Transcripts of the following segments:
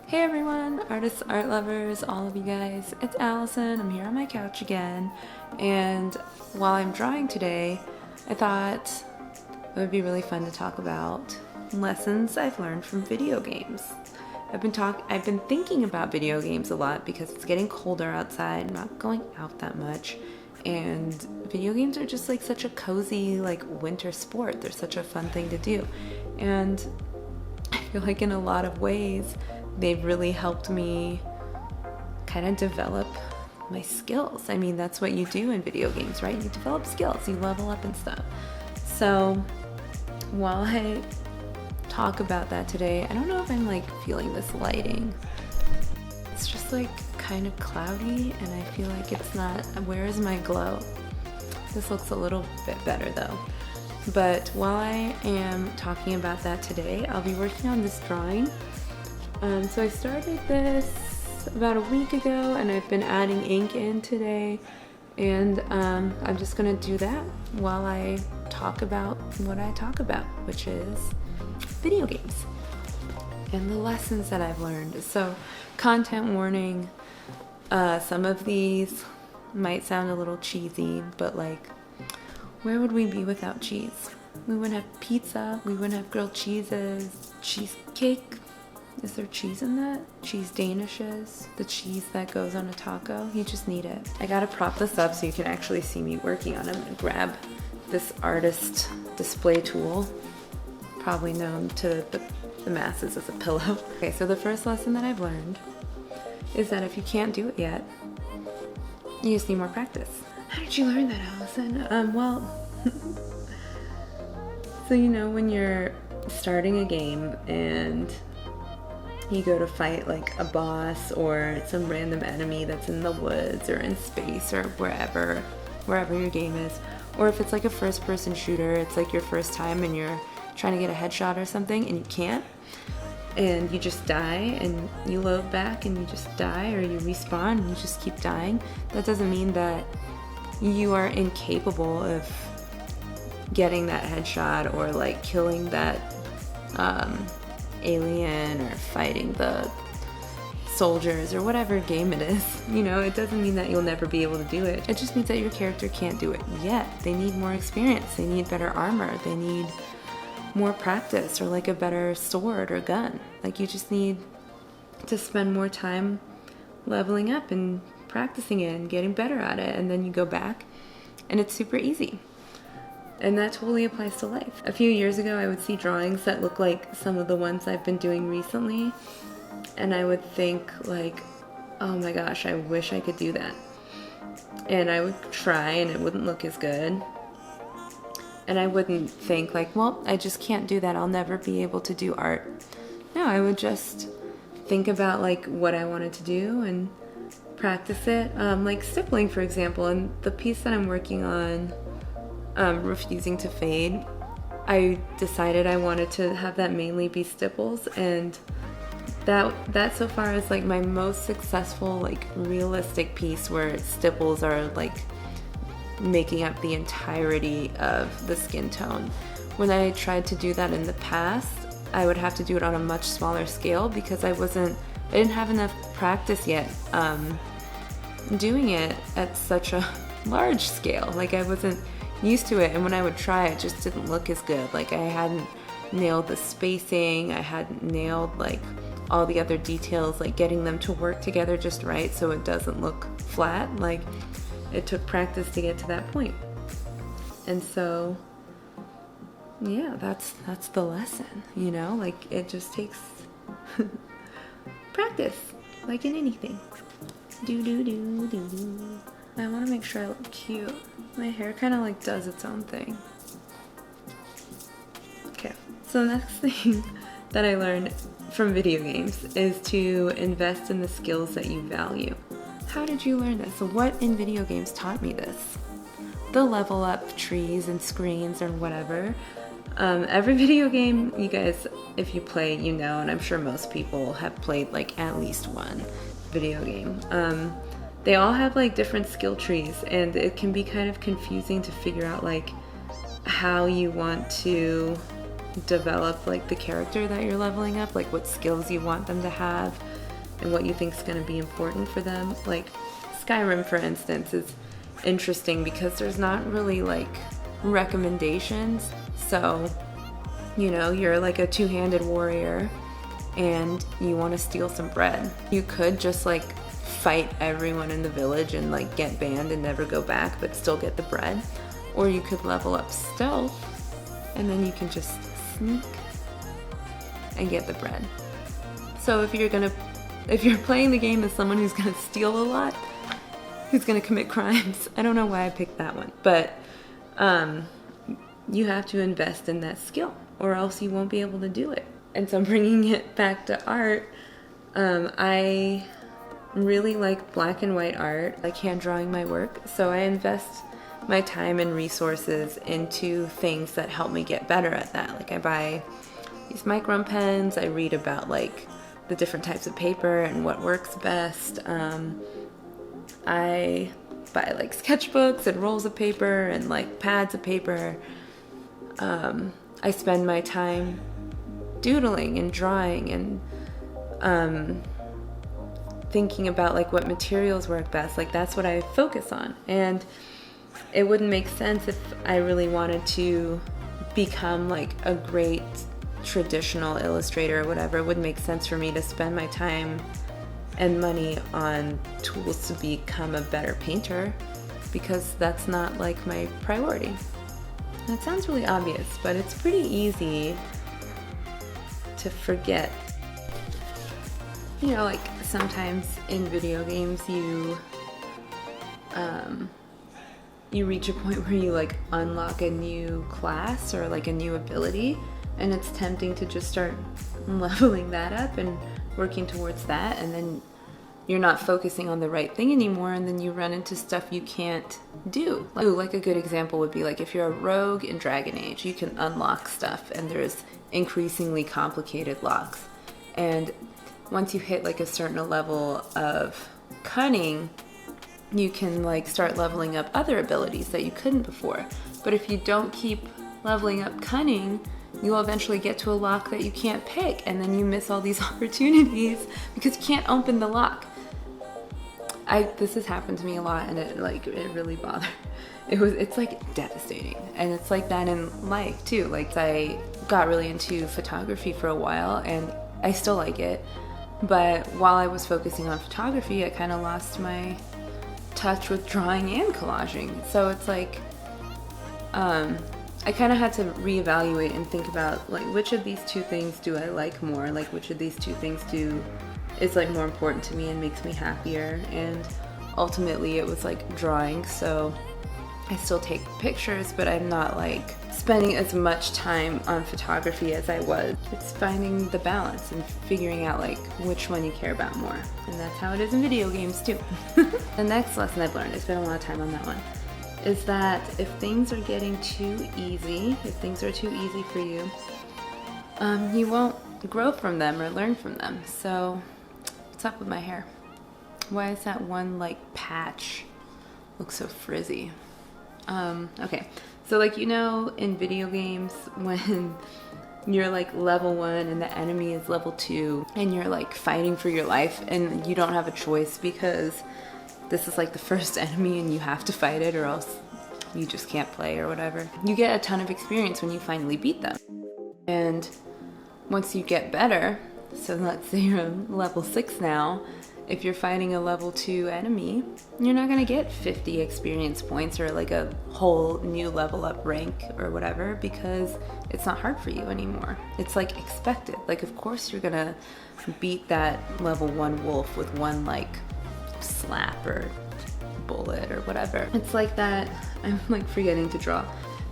Hey everyone, artists, art lovers, all of you guys, it's Allison. I'm here on my couch again, and while I'm drawing today, I thought it would be really fun to talk about lessons I've learned from video games. I've been thinking about video games a lot because it's getting colder outside. I'm not going out that much, and video games are just like such a cozy like winter sport. They're such a fun thing to do, and I feel like in a lot of ways they've really helped me kind of develop my skills. I mean, that's what you do in video games, right? You develop skills, you level up and stuff. So while I talk about that today, I don't know if I'm like feeling this lighting. It's just like kind of cloudy and I feel like it's not, where is my glow? This looks a little bit better though. But while I am talking about that today, I'll be working on this drawing. So I started this about a week ago and I've been adding ink in today, and I'm just gonna do that while I talk about what I talk about, which is video games and the lessons that I've learned. So content warning, some of these might sound a little cheesy, but like, where would we be without cheese? We wouldn't have pizza, we wouldn't have grilled cheeses, cheesecake. Is there cheese in that? Cheese danishes, the cheese that goes on a taco. You just need it. I gotta prop this up so you can actually see me working on it. I'm gonna grab this artist display tool, probably known to the masses as a pillow. Okay, so the first lesson that I've learned is that if you can't do it yet, you just need more practice. How did you learn that, Allison? Well, so you know when you're starting a game and you go to fight like a boss or some random enemy that's in the woods or in space or wherever your game is, or if it's like a first-person shooter, it's like your first time and you're trying to get a headshot or something and you can't, and you just die and you load back and you just die, or you respawn and you just keep dying. That doesn't mean that you are incapable of getting that headshot or like killing that alien or fighting the soldiers or whatever game it is. You know, it doesn't mean that you'll never be able to do it. It just means that your character can't do it yet. They need more experience, they need better armor, they need more practice, or like a better sword or gun. Like, you just need to spend more time leveling up and practicing it and getting better at it, and then you go back and it's super easy. And that totally applies to life. A few years ago, I would see drawings that look like some of the ones I've been doing recently, and I would think like, oh my gosh, I wish I could do that. And I would try and it wouldn't look as good. And I wouldn't think like, well, I just can't do that, I'll never be able to do art. No, I would just think about like what I wanted to do and practice it. Like stippling, for example, and the piece that I'm working on, Refusing to Fade, I decided I wanted to have that mainly be stipples, and that so far is like my most successful like realistic piece where stipples are like making up the entirety of the skin tone. When I tried to do that in the past, I would have to do it on a much smaller scale because I didn't have enough practice yet doing it at such a large scale. Like, I wasn't used to it, and when I would try, it just didn't look as good. Like, I hadn't nailed the spacing, I hadn't nailed like all the other details, like getting them to work together just right so it doesn't look flat. Like, it took practice to get to that point. And so yeah, that's the lesson, you know? Like, it just takes practice, like in anything. I want to make sure I look cute. My hair kind of like does its own thing. Okay, so the next thing that I learned from video games is to invest in the skills that you value. How did you learn this? So what in video games taught me this? The level up trees and screens or whatever. Every video game, you guys, if you play, you know, and I'm sure most people have played like at least one video game. They all have like different skill trees, and it can be kind of confusing to figure out like how you want to develop like the character that you're leveling up, like what skills you want them to have. and what you think is going to be important for them. Like Skyrim, for instance, is interesting because there's not really like recommendations. So, you know, you're like a two-handed warrior and you want to steal some bread. You could just like fight everyone in the village and like get banned and never go back, but still get the bread. Or you could level up stealth and then you can just sneak and get the bread. So if you're playing the game as someone who's gonna steal a lot, who's gonna commit crimes, I don't know why I picked that one, but you have to invest in that skill or else you won't be able to do it. And so bringing it back to art, I really like black and white art, like hand drawing my work. So I invest my time and resources into things that help me get better at that. Like I buy these micron pens, I read about like the different types of paper and what works best. I buy like sketchbooks and rolls of paper and like pads of paper. I spend my time doodling and drawing and thinking about like what materials work best. Like that's what I focus on. And it wouldn't make sense if I really wanted to become like a great traditional illustrator or whatever. It wouldn't make sense for me to spend my time and money on tools to become a better painter because that's not like my priority. And it sounds really obvious, but it's pretty easy to forget. You know, like sometimes in video games you reach a point where you like unlock a new class or like a new ability, and it's tempting to just start leveling that up and working towards that, and then you're not focusing on the right thing anymore, and then you run into stuff you can't do. Like a good example would be like if you're a rogue in Dragon Age, you can unlock stuff and there's increasingly complicated locks. And once you hit like a certain level of cunning, you can like start leveling up other abilities that you couldn't before. But if you don't keep leveling up cunning, you'll eventually get to a lock that you can't pick, and then you miss all these opportunities because you can't open the lock. This has happened to me a lot, and it really bothered. It's like devastating, and it's like that in life too. Like I got really into photography for a while, and I still like it, but while I was focusing on photography, I kind of lost my touch with drawing and collaging. So it's like I kind of had to reevaluate and think about like which of these two things do I like more, like which of these two things is like more important to me and makes me happier. And ultimately it was like drawing. So I still take pictures, but I'm not like spending as much time on photography as I was. It's finding the balance and figuring out like which one you care about more. And that's how it is in video games too. The next lesson I've learned, I spent a lot of time on that one, is that if things are getting too easy, if things are too easy for you, you won't grow from them or learn from them. So what's up with my hair? Why is that one like patch look so frizzy? Okay, so like, you know, in video games when you're like level 1 and the enemy is level 2 and you're like fighting for your life and you don't have a choice because this is like the first enemy and you have to fight it or else you just can't play or whatever. You get a ton of experience when you finally beat them. And once you get better, so let's say you're level 6 now, if you're fighting a level 2 enemy, you're not gonna get 50 experience points or like a whole new level up rank or whatever because it's not hard for you anymore. It's like expected. Like of course you're gonna beat that level 1 wolf with one like slap or bullet or whatever. It's like that. I'm like forgetting to draw.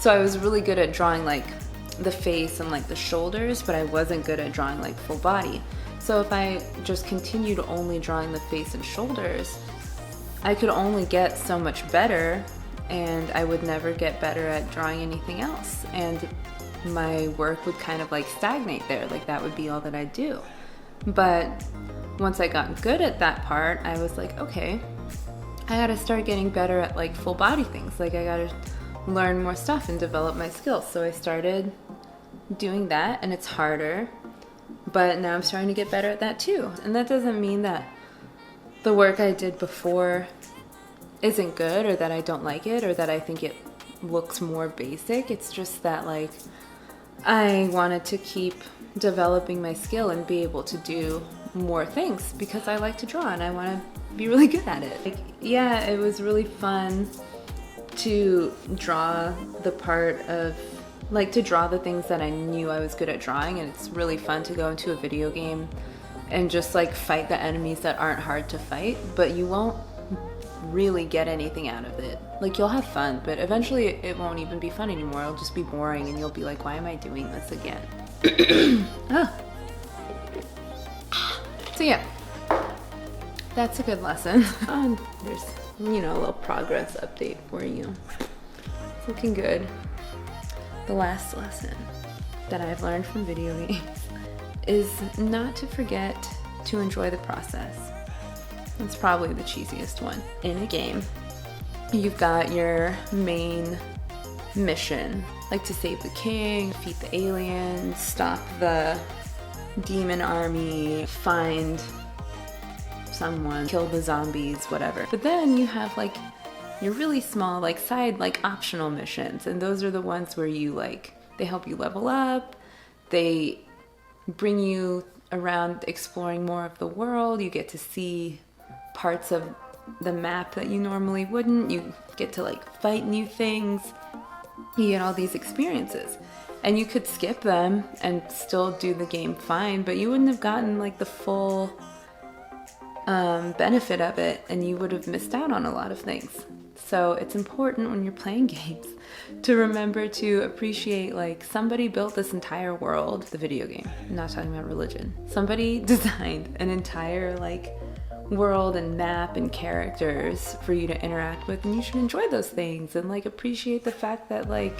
So I was really good at drawing like the face and like the shoulders, but I wasn't good at drawing like full body. So if I just continued only drawing the face and shoulders, I could only get so much better and I would never get better at drawing anything else. And my work would kind of like stagnate there. Like that would be all that I do. But once I got good at that part, I was like, okay, I gotta start getting better at like full body things. Like I gotta learn more stuff and develop my skills. So I started doing that, and it's harder, but now I'm starting to get better at that too. And that doesn't mean that the work I did before isn't good, or that I don't like it, or that I think it looks more basic. It's just that like I wanted to keep developing my skill and be able to do more things because I like to draw and I want to be really good at it. Like, yeah, it was really fun to draw the part of, like, to draw the things that I knew I was good at drawing, and it's really fun to go into a video game and just like fight the enemies that aren't hard to fight, but you won't really get anything out of it. Like, you'll have fun, but eventually it won't even be fun anymore. It'll just be boring and you'll be like, why am I doing this again? Oh. So yeah, that's a good lesson. There's, you know, a little progress update for you. It's looking good. The last lesson that I've learned from video games is not to forget to enjoy the process. That's probably the cheesiest one. In a game, you've got your main mission, like to save the king, defeat the aliens, stop the demon army, find someone, kill the zombies, whatever. But then you have like your really small, like side, like optional missions, and those are the ones where you like, they help you level up, they bring you around exploring more of the world, you get to see parts of the map that you normally wouldn't, you get to like fight new things, you get all these experiences. And you could skip them and still do the game fine, but you wouldn't have gotten like the full benefit of it, and you would have missed out on a lot of things. So it's important when you're playing games to remember to appreciate, like, somebody built this entire world, the video game, I'm not talking about religion. Somebody designed an entire like world and map and characters for you to interact with, and you should enjoy those things and like appreciate the fact that like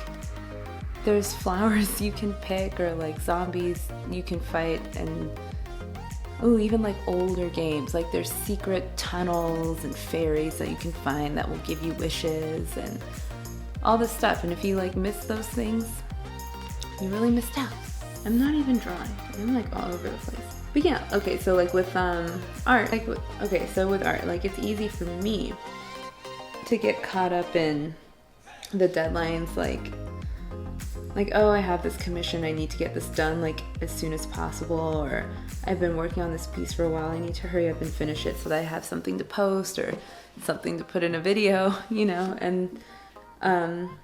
there's flowers you can pick, or like zombies you can fight, and even like older games, like there's secret tunnels and fairies that you can find that will give you wishes and all this stuff. And if you like miss those things, you really missed out. I'm not even drawing, I'm like all over the place. But yeah, okay, so like with art, like okay, so with art, like it's easy for me to get caught up in the deadlines, like oh, I have this commission, I need to get this done like as soon as possible, or I've been working on this piece for a while, I need to hurry up and finish it so that I have something to post or something to put in a video, you know. And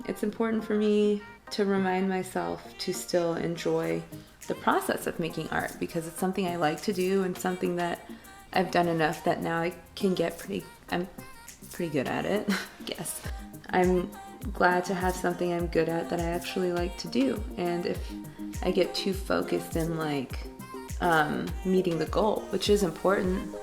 it's important for me to remind myself to still enjoy the process of making art, because it's something I like to do and something that I've done enough that now I can get I'm pretty good at it, I guess. I'm glad to have something I'm good at that I actually like to do. And if I get too focused in like meeting the goal, which is important,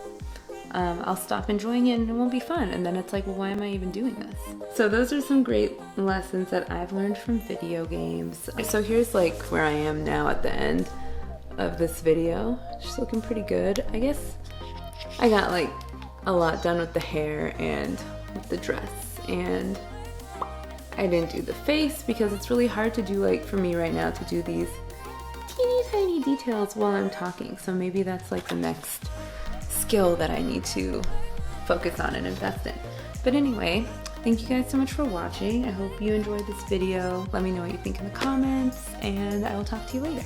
I'll stop enjoying it and it won't be fun. And then it's like, well, why am I even doing this? So those are some great lessons that I've learned from video games. So here's like where I am now at the end of this video. Just looking pretty good. I guess I got like a lot done with the hair and with the dress, and I didn't do the face because it's really hard to do, like for me right now, to do these teeny tiny details while I'm talking. So maybe that's like the next skill that I need to focus on and invest in. But anyway, thank you guys so much for watching. I hope you enjoyed this video. Let me know what you think in the comments, and I will talk to you later.